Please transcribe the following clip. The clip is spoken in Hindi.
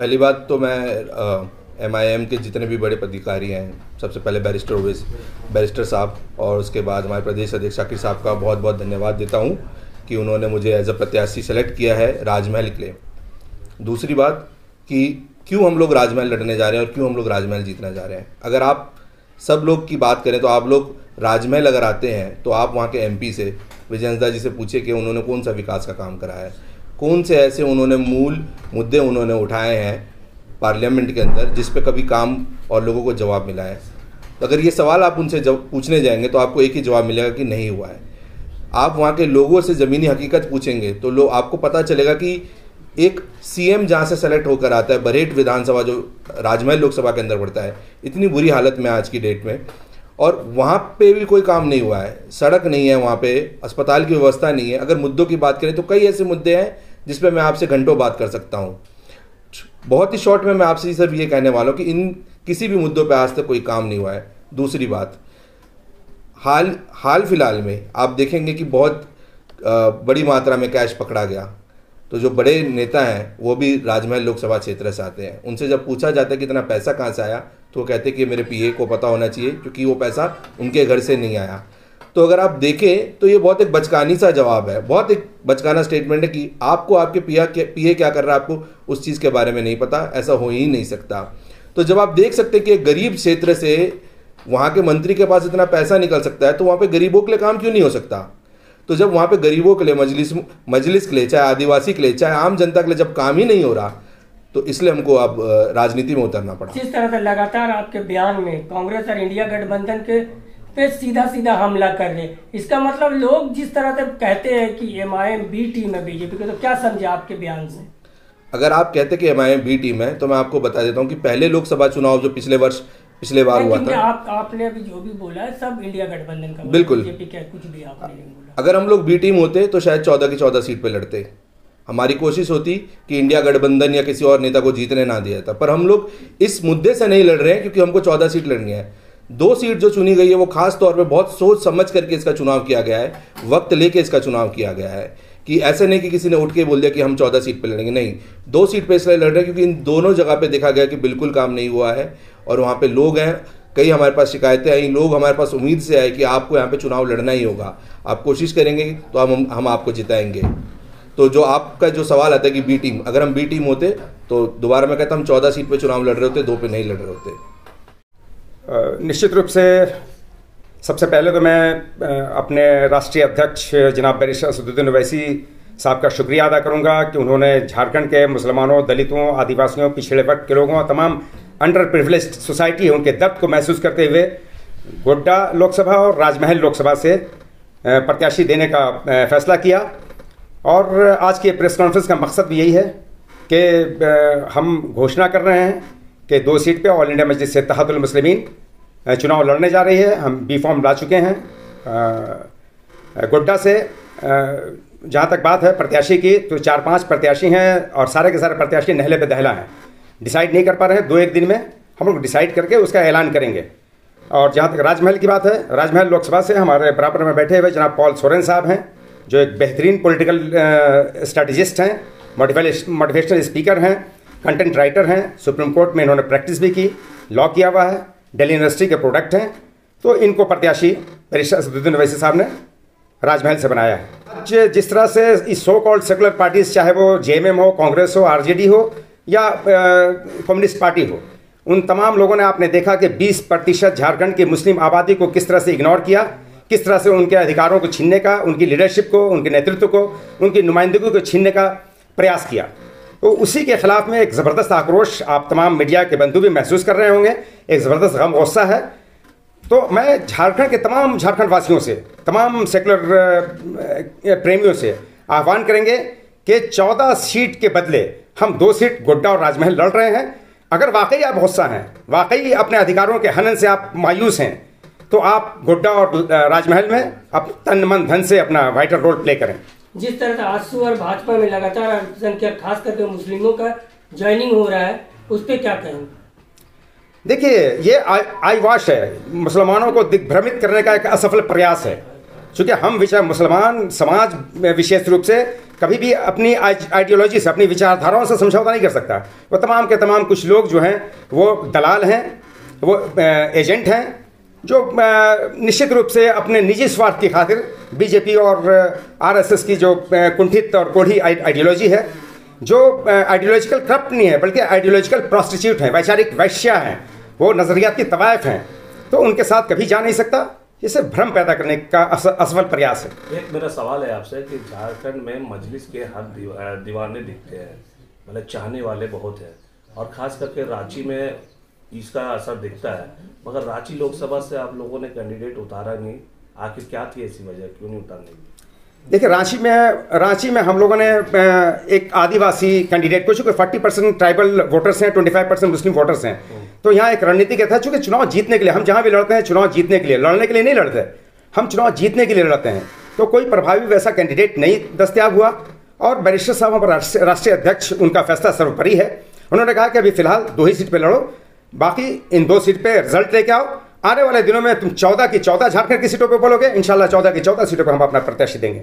पहली बात तो मैं एमआईएम के जितने भी बड़े पदाधिकारी हैं, सबसे पहले बैरिस्टर साहब और उसके बाद हमारे प्रदेश अध्यक्ष शाकिर साहब का बहुत बहुत धन्यवाद देता हूं कि उन्होंने मुझे एज अ प्रत्याशी सेलेक्ट किया है राजमहल के लिए। दूसरी बात कि क्यों हम लोग राजमहल लड़ने जा रहे हैं और क्यों हम लोग राजमहल जीतना जा रहे हैं। अगर आप सब लोग की बात करें तो आप लोग राजमहल अगर आते हैं तो आप वहाँ के एमपी से विजयेंद्र जी से पूछिए कि उन्होंने कौन सा विकास का काम करा है, कौन से ऐसे उन्होंने मूल मुद्दे उन्होंने उठाए हैं पार्लियामेंट के अंदर जिस पे कभी काम और लोगों को जवाब मिला है। तो अगर ये सवाल आप उनसे जब पूछने जाएंगे तो आपको एक ही जवाब मिलेगा कि नहीं हुआ है। आप वहाँ के लोगों से ज़मीनी हकीकत पूछेंगे तो लोग आपको पता चलेगा कि एक सीएम जहाँ से सेलेक्ट होकर आता है, बरहेट विधानसभा जो राजमहल लोकसभा के अंदर पड़ता है, इतनी बुरी हालत में आज की डेट में, और वहाँ पे भी कोई काम नहीं हुआ है। सड़क नहीं है वहाँ पे, अस्पताल की व्यवस्था नहीं है। अगर मुद्दों की बात करें तो कई ऐसे मुद्दे हैं जिस पे मैं आपसे घंटों बात कर सकता हूँ। बहुत ही शॉर्ट में मैं आपसे सिर्फ ये कहने वाला हूँ कि इन किसी भी मुद्दों पे आज तक कोई काम नहीं हुआ है। दूसरी बात, हाल फिलहाल में आप देखेंगे कि बहुत बड़ी मात्रा में कैश पकड़ा गया। तो जो बड़े नेता हैं वो भी राजमहल लोकसभा क्षेत्र से आते हैं। उनसे जब पूछा जाता है कि इतना पैसा कहाँ से आया तो वो कहते हैं कि मेरे पीए को पता होना चाहिए क्योंकि वो पैसा उनके घर से नहीं आया। तो अगर आप देखें तो ये बहुत एक बचकानी सा जवाब है, बहुत एक बचकाना स्टेटमेंट है कि आपको आपके पीए क्या कर रहा है आपको उस चीज़ के बारे में नहीं पता। ऐसा हो ही नहीं सकता। तो जब आप देख सकते हैं कि एक गरीब क्षेत्र से वहाँ के मंत्री के पास इतना पैसा निकल सकता है तो वहाँ पे गरीबों के लिए काम क्यों नहीं हो सकता। तो जब वहाँ पे गरीबों के लिए, मजलिस के लिए, चाहे आदिवासी के लिए, चाहे आम जनता के लिए जब काम ही नहीं हो रहा तो इसलिए हमको अब राजनीति में उतरना पड़ा। जिस तरह से लगातार आपके बयान में कांग्रेस और इंडिया गठबंधन के पे सीधा सीधा हमला कर रहे, इसका मतलब लोग जिस तरह से कहते हैं कि एमआईएम बी टीम है बीजेपी के, तो क्या समझे आपके बयान से? अगर आप कहते कि एमआईएम बी टीम है तो मैं आपको बता देता हूँ कि पहले लोकसभा चुनाव जो पिछले बार हुआ था, आपने अभी जो भी बोला है सब इंडिया गठबंधन का, बिल्कुल बीजेपी क्या कुछ भी आपने नहीं बोला। अगर हम लोग बी टीम होते तो शायद 14 की 14 सीट पे लड़ते। हमारी कोशिश होती कि इंडिया गठबंधन या किसी और नेता को जीतने ना दिया जाता, पर हम लोग इस मुद्दे से नहीं लड़ रहे हैं क्योंकि हमको 14 सीट लड़नी है। 2 सीट जो चुनी गई है वो खास तौर पे बहुत सोच समझ करके इसका चुनाव किया गया है, वक्त लेके इसका चुनाव किया गया है कि ऐसे नहीं कि किसी ने उठ के बोल दिया कि हम 14 सीट पे लड़ेंगे। नहीं, 2 सीट पे इसलिए लड़ रहे हैं क्योंकि इन दोनों जगह पे देखा गया कि बिल्कुल काम नहीं हुआ है और वहाँ पे लोग हैं, कई हमारे पास शिकायतें आई, लोग हमारे पास उम्मीद से आए कि आपको यहाँ पे चुनाव लड़ना ही होगा, आप कोशिश करेंगे तो हम आपको जिताएंगे। तो जो आपका जो सवाल आता है कि बी टीम, अगर हम बी टीम होते तो दोबारा मैं कहता हम 14 सीट पे चुनाव लड़ रहे होते, 2 पे नहीं लड़ रहे होते। निश्चित रूप से सबसे पहले तो मैं अपने राष्ट्रीय अध्यक्ष जनाब बैरिस्टर असदुद्दीन ओवैसी साहब का शुक्रिया अदा करूंगा कि उन्होंने झारखंड के मुसलमानों, दलितों, आदिवासियों, पिछड़े वर्ग के लोगों, तमाम अंडर प्रिविलेज्ड सोसाइटी है, उनके दर्द को महसूस करते हुए गोड्डा लोकसभा और राजमहल लोकसभा से प्रत्याशी देने का फैसला किया। और आज के प्रेस कॉन्फ्रेंस का मकसद भी यही है कि हम घोषणा कर रहे हैं कि 2 सीट पे ऑल इंडिया मजलिस इत्तेहादुल मुस्लिमीन चुनाव लड़ने जा रही है। हम बी फॉर्म ला चुके हैं। गोड्डा से जहाँ तक बात है प्रत्याशी की, तो 4-5 प्रत्याशी हैं और सारे के सारे प्रत्याशी नहले पे दहला हैं, डिसाइड नहीं कर पा रहे हैं। 2-1 दिन में हम लोग डिसाइड करके उसका ऐलान करेंगे। और जहाँ तक राजमहल की बात है, राजमहल लोकसभा से हमारे बराबर में बैठे हुए जनाब पॉल सोरेन साहब हैं, जो एक बेहतरीन पॉलिटिकल स्ट्रैटेजिस्ट हैं, मोटिवेशनल स्पीकर हैं, कंटेंट राइटर हैं, सुप्रीम कोर्ट में इन्होंने प्रैक्टिस भी की, लॉ किया हुआ है, दिल्ली यूनिवर्सिटी के प्रोडक्ट हैं। तो इनको प्रत्याशी बैरिस्टर असदुद्दीन ओवैसी साहब ने राजमहल से बनाया है। आज जिस तरह से इस सो कॉल्ड सेकुलर पार्टीज, चाहे वो जेएमएम हो, कांग्रेस हो, आरजेडी हो या कम्युनिस्ट पार्टी हो, उन तमाम लोगों ने आपने देखा कि 20% झारखंड की मुस्लिम आबादी को किस तरह से इग्नोर किया, किस तरह से उनके अधिकारों को छीनने का, उनकी लीडरशिप को, उनके नेतृत्व को, उनकी नुमाइंदगी को छीनने का प्रयास किया। तो उसी के खिलाफ में एक ज़बरदस्त आक्रोश आप तमाम मीडिया के बंधु भी महसूस कर रहे होंगे, एक ज़बरदस्त गम गुस्सा है। तो मैं झारखंड के तमाम झारखंड वासियों से, तमाम सेकुलर प्रेमियों से आह्वान करेंगे कि 14 सीट के बदले हम 2 सीट गोड्डा और राजमहल लड़ रहे हैं। अगर वाकई आप गुस्सा हैं, वाकई अपने अधिकारों के हनन से आप मायूस हैं, तो आप गोड्डा और राजमहल में आप तन मन धन से अपना वाइटल रोल प्ले करें। जिस तरह से आजसू और भाजपा में लगातार अल्पसंख्यक खास करके मुस्लिमों का ज्वाइनिंग हो रहा है, उस पर क्या कहेंगे? देखिए, ये आई वॉश है, मुसलमानों को दिग्भ्रमित करने का एक असफल प्रयास है। चूँकि हम मुसलमान समाज में विशेष रूप से कभी भी अपनी आइडियोलॉजी से, अपनी विचारधाराओं से समझौता नहीं कर सकता। वो तमाम के तमाम कुछ लोग जो हैं वो दलाल हैं, वो एजेंट हैं, जो निश्चित रूप से अपने निजी स्वार्थ की खातिर बीजेपी और आरएसएस की जो कुंठित और कोढ़ी आइडियोलॉजी है, जो आइडियोलॉजिकल करप्ट नहीं है बल्कि आइडियोलॉजिकल प्रोस्टिट्यूट हैं, वैचारिक वैश्या हैं, वो नज़रियाती तवायफ हैं, तो उनके साथ कभी जा नहीं सकता। ये सिर्फ भ्रम पैदा करने का असफल प्रयास है। एक मेरा सवाल है आपसे कि झारखंड में मजलिस के हक दीवाने दिखते हैं, मतलब चाहने वाले बहुत हैं, और ख़ास करके रांची में इसका असर दिखता है, मगर रांची लोकसभा से आप लोगों ने कैंडिडेट उतारा नहीं, आखिर क्या थी ऐसी वजह, क्यों नहीं उतारने? देखिए, रांची में हम लोगों ने एक आदिवासी कैंडिडेट को, चूँकि 40% ट्राइबल वोटर्स हैं, 25% मुस्लिम वोटर्स हैं, तो यहाँ एक रणनीति क्या था, चूँकि चुनाव जीतने के लिए, हम जहाँ भी लड़ते हैं चुनाव जीतने के लिए, लड़ने के लिए नहीं लड़ते, हम चुनाव जीतने के लिए लड़ते हैं, तो कोई प्रभावी वैसा कैंडिडेट नहीं दस्तयाब हुआ। और बैरिस्टर साहब हमारे राष्ट्रीय अध्यक्ष, उनका फैसला सर्वोपरि है। उन्होंने कहा कि अभी फिलहाल 2 ही सीट पर लड़ो, बाकी इन 2 सीट पर रिजल्ट लेके आओ, आने वाले दिनों में तुम 14 की 14 झारखंड की सीटों पर बोलोगे, इंशाल्लाह 14 की 14 सीटों पर हम अपना प्रत्याशी देंगे।